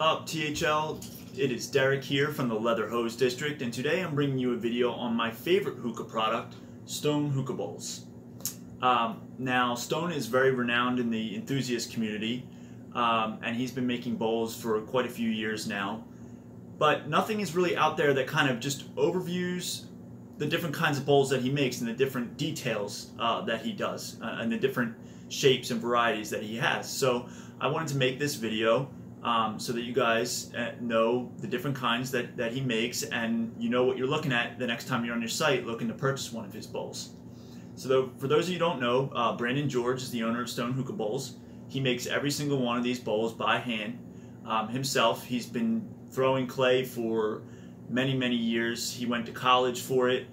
up, THL? It is Derek here from the Leather Hose District, and today I'm bringing you a video on my favorite hookah product, Stone Hookah Bowls. Now, Stone is very renowned in the enthusiast community, and he's been making bowls for quite a few years now. But nothing is really out there that kind of just overviews the different kinds of bowls that he makes and the different details that he does and the different shapes and varieties that he has. So I wanted to make this video so that you guys know the different kinds that he makes, and you know what you're looking at the next time you're on your site looking to purchase one of his bowls. So for those of you who don't know, Brandon George is the owner of Stone Hookah Bowls. He makes every single one of these bowls by hand himself. He's been throwing clay for many years. He went to college for it.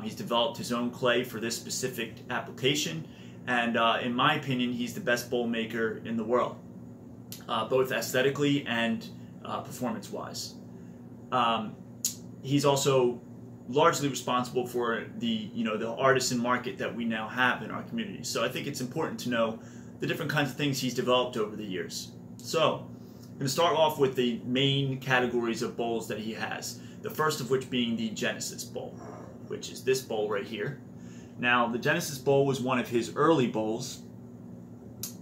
He's developed his own clay for this specific application, and in my opinion, he's the best bowl maker in the world, both aesthetically and performance-wise. He's also largely responsible for the artisan market that we now have in our community. So I think it's important to know the different kinds of things he's developed over the years. So I'm going to start off with the main categories of bowls that he has. The first of which being the Genesis bowl, which is this bowl right here. Now, the Genesis bowl was one of his early bowls,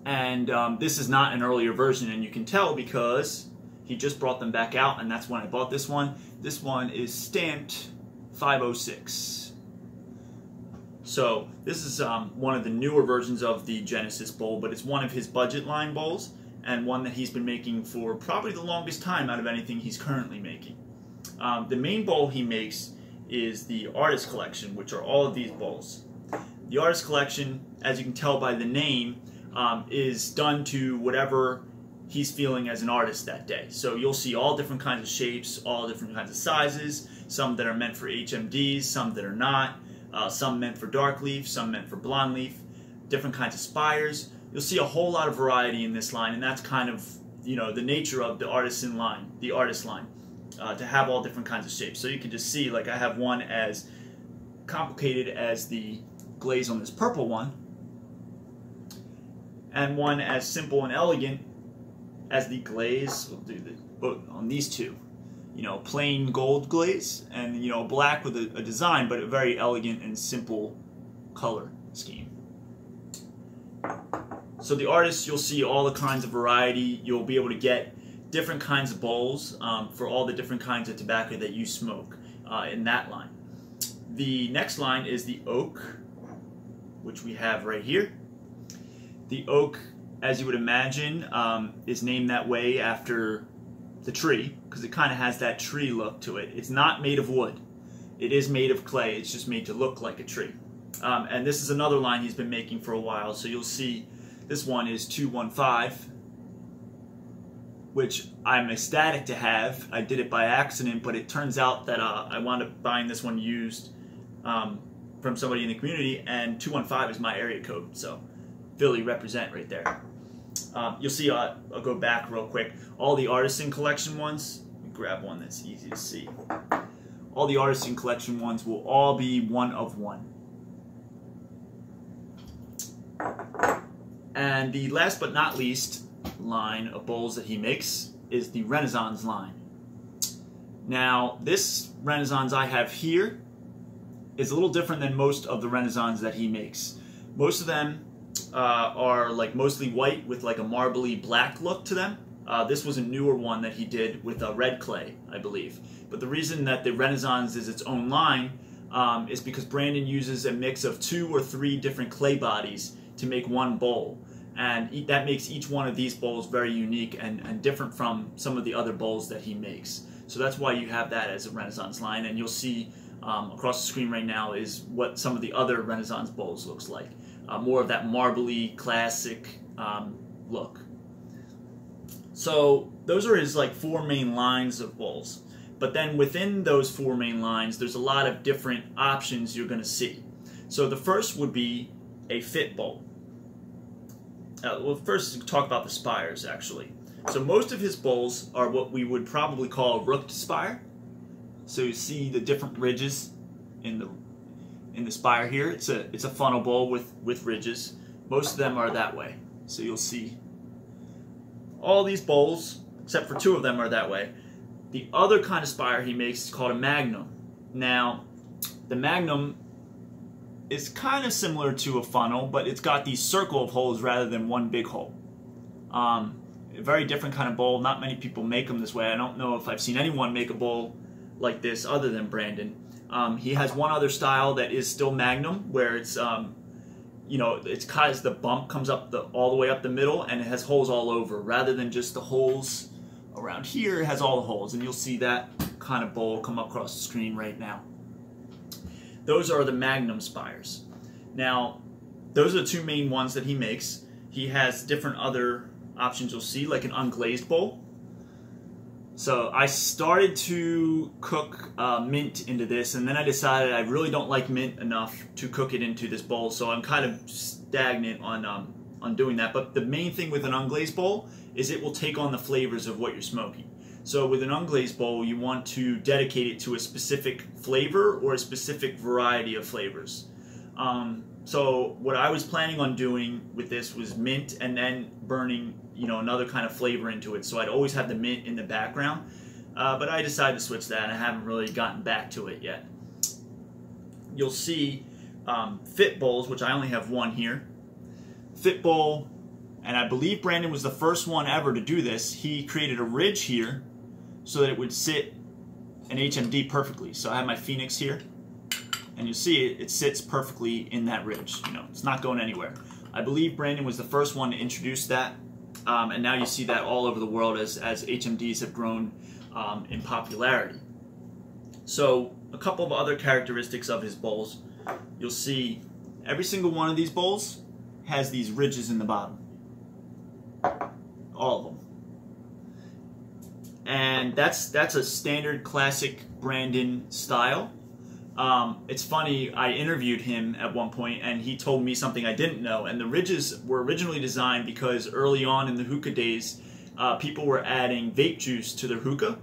and this is not an earlier version, and you can tell because he just brought them back out, and that's when I bought this one. This one is stamped 506. So this is one of the newer versions of the Genesis bowl, but it's one of his budget line bowls and one that he's been making for probably the longest time out of anything he's currently making. The main bowl he makes is the Artist Collection, which are all of these bowls. The Artist Collection, as you can tell by the name, is done to whatever he's feeling as an artist that day. So you'll see all different kinds of shapes, all different kinds of sizes, some that are meant for HMDs, some that are not, some meant for dark leaf, some meant for blonde leaf, different kinds of spires. You'll see a whole lot of variety in this line, and that's kind of the nature of the artisan line, the artist line, to have all different kinds of shapes. So you can just see, like, I have one as complicated as the glaze on this purple one, and one as simple and elegant as the glaze. We'll do both on these two. Plain gold glaze and black with a design, but a very elegant and simple color scheme. So the artists, you'll see all the kinds of variety. You'll be able to get different kinds of bowls for all the different kinds of tobacco that you smoke in that line. The next line is the oak, which we have right here. The oak, as you would imagine, is named that way after the tree, because it kind of has that tree look to it. It's not made of wood. It is made of clay. It's just made to look like a tree. And this is another line he's been making for a while. So you'll see this one is 215, which I'm ecstatic to have. I did it by accident, but it turns out that I wound up buying this one used from somebody in the community, and 215 is my area code. So Philly represent right there. You'll see, I'll go back real quick. All the Artisan Collection ones, let me grab one that's easy to see. All the Artisan Collection ones will all be one of one. And the last but not least line of bowls that he makes is the Renaissance line. Now, this Renaissance I have here is a little different than most of the Renaissance that he makes. Most of them are like mostly white with like a marbly black look to them. This was a newer one that he did with a red clay, I believe. But the reason that the Renaissance is its own line is because Brandon uses a mix of 2 or 3 different clay bodies to make one bowl. And that makes each one of these bowls very unique and different from some of the other bowls that he makes. So that's why you have that as a Renaissance line. And you'll see across the screen right now is what some of the other Renaissance bowls looks like. More of that marbly, classic look. So those are his like 4 main lines of bowls. But then within those 4 main lines, there's a lot of different options you're going to see. So the first would be a fit bowl. Well, first talk about the spires, actually. So most of his bowls are what we would probably call a rooked spire. So you see the different ridges in the spire here. It's a funnel bowl with ridges. Most of them are that way. So you'll see all these bowls except for 2 of them are that way. The other kind of spire he makes is called a magnum. Now, the magnum is kind of similar to a funnel, but it's got these circle of holes rather than one big hole. A very different kind of bowl. Not many people make them this way. I don't know if I've seen anyone make a bowl like this other than Brandon. He has one other style that is still magnum, where it's you know, it's because the bump comes up all the way up the middle, and it has holes all over, rather than just the holes around here. It has all the holes, and you'll see that kind of bowl come up across the screen right now. Those are the magnum spires. Now, those are the 2 main ones that he makes. He has different other options you'll see, like an unglazed bowl. So I started to cook mint into this, and then I decided I really don't like mint enough to cook it into this bowl, so I'm kind of stagnant on doing that. But the main thing with an unglazed bowl is it will take on the flavors of what you're smoking. So with an unglazed bowl, you want to dedicate it to a specific flavor or a specific variety of flavors. So what I was planning on doing with this was mint and then burning, you know, another kind of flavor into it. So I'd always have the mint in the background, but I decided to switch that, and I haven't really gotten back to it yet. You'll see fit bowls, which I only have one here. Fit bowl, and I believe Brandon was the first one ever to do this. He created a ridge here so that it would sit an HMD perfectly. So I have my Phoenix here, and you'll see it sits perfectly in that ridge. You know, it's not going anywhere. I believe Brandon was the first one to introduce that, and now you see that all over the world as HMDs have grown in popularity. So a couple of other characteristics of his bowls. You'll see every single one of these bowls has these ridges in the bottom. All of them. And that's a standard classic Brandon style. It's funny, I interviewed him at one point, and he told me something I didn't know. And the ridges were originally designed because early on in the hookah days, people were adding vape juice to their hookah,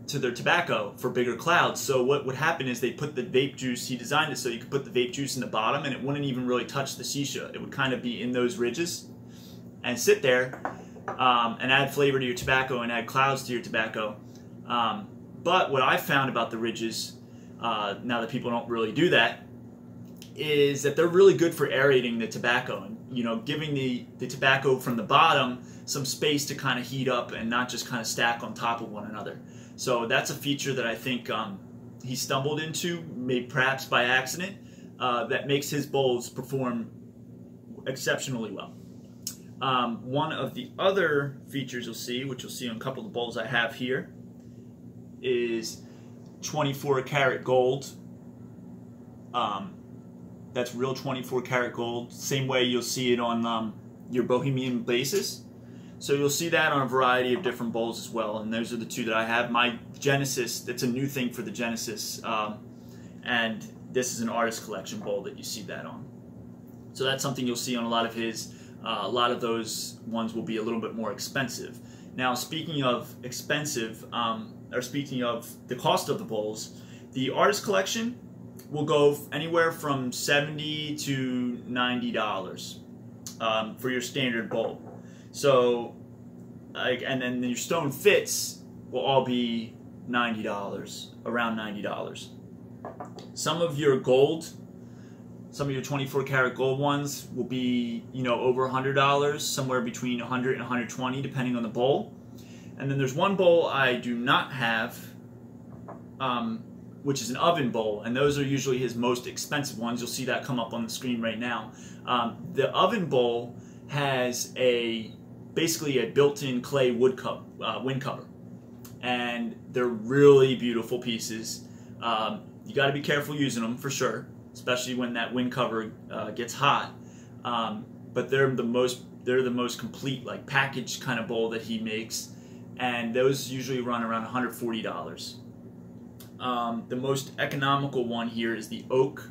to their tobacco, for bigger clouds. So what would happen is they put the vape juice, he designed it so you could put the vape juice in the bottom, and it wouldn't even really touch the shisha. It would kind of be in those ridges and sit there and add flavor to your tobacco and add clouds to your tobacco. But what I found about the ridges, now that people don't really do that, is that they're really good for aerating the tobacco and, you know, giving the tobacco from the bottom some space to kind of heat up and not just kind of stack on top of one another. So that's a feature that I think he stumbled into, maybe perhaps by accident, that makes his bowls perform exceptionally well. One of the other features you'll see, which you'll see on a couple of the bowls I have here, is 24 karat gold. That's real 24 karat gold. Same way you'll see it on your Bohemian bases. So you'll see that on a variety of different bowls as well. And those are the 2 that I have. My Genesis, that's a new thing for the Genesis. And this is an artist collection bowl that you see that on. So that's something you'll see on a lot of his. A lot of those ones will be a little bit more expensive. Now, speaking of expensive, or speaking of the cost of the bowls, the artist collection will go anywhere from $70 to $90 for your standard bowl. So, and then your stone fits will all be $90, around $90. Some of your gold, some of your 24 karat gold ones will be, you know, over $100, somewhere between $100 and $120, depending on the bowl. And then there's one bowl I do not have, which is an oven bowl, and those are usually his most expensive ones. You'll see that come up on the screen right now. The oven bowl has basically a built-in clay wind cover, and they're really beautiful pieces. You got to be careful using them for sure, especially when that wind cover gets hot. But they're the most complete, like, packaged kind of bowl that he makes, and those usually run around $140. The most economical one here is the oak.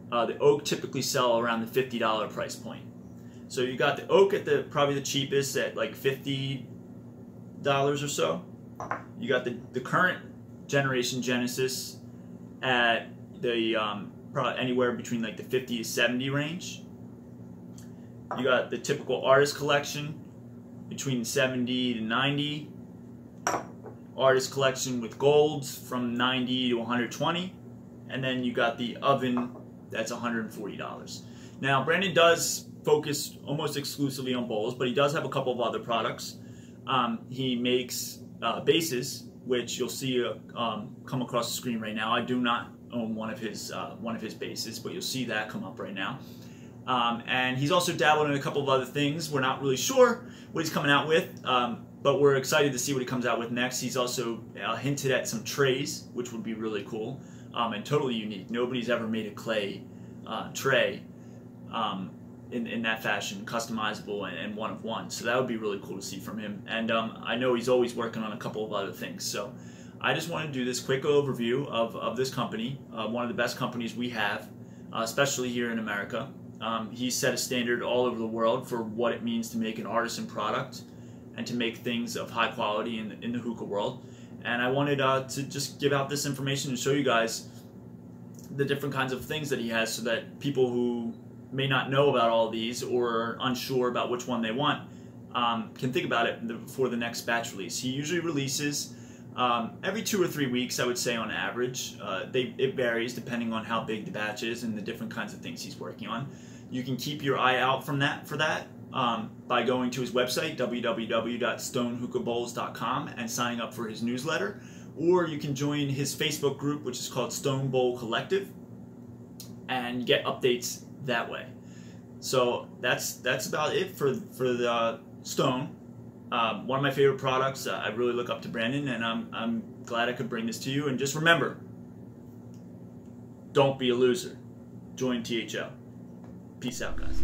The oak typically sell around the $50 price point. So you got the oak at probably the cheapest at like $50 or so. You got the current generation Genesis at the probably anywhere between like the 50 to 70 range. You got the typical artist collection between 70 to 90. Artist collection with golds from 90 to 120. And then you got the oven that's $140. Now, Brandon does focus almost exclusively on bowls, but he does have a couple of other products. He makes bases, which you'll see come across the screen right now. I do not own one of his bases, but you'll see that come up right now. And he's also dabbled in a couple of other things. We're not really sure what he's coming out with, but we're excited to see what he comes out with next. He's also hinted at some trays, which would be really cool and totally unique. Nobody's ever made a clay tray in that fashion, customizable and one of one. So that would be really cool to see from him. And I know he's always working on a couple of other things. So I just want to do this quick overview of this company, one of the best companies we have, especially here in America. He's set a standard all over the world for what it means to make an artisan product and to make things of high quality in the hookah world. And I wanted to just give out this information and show you guys the different kinds of things that he has, so that people who may not know about all these or are unsure about which one they want can think about it before the next batch release. He usually releases every 2 or 3 weeks, I would say, on average. It varies depending on how big the batch is and the different kinds of things he's working on. You can keep your eye out for that by going to his website, www.stonehookahbowls.com, and signing up for his newsletter. Or you can join his Facebook group, which is called Stone Bowl Collective, and get updates that way. So that's about it for the Stone. One of my favorite products. I really look up to Brandon, and I'm glad I could bring this to you. And just remember, don't be a loser. Join THL. Peace out, guys.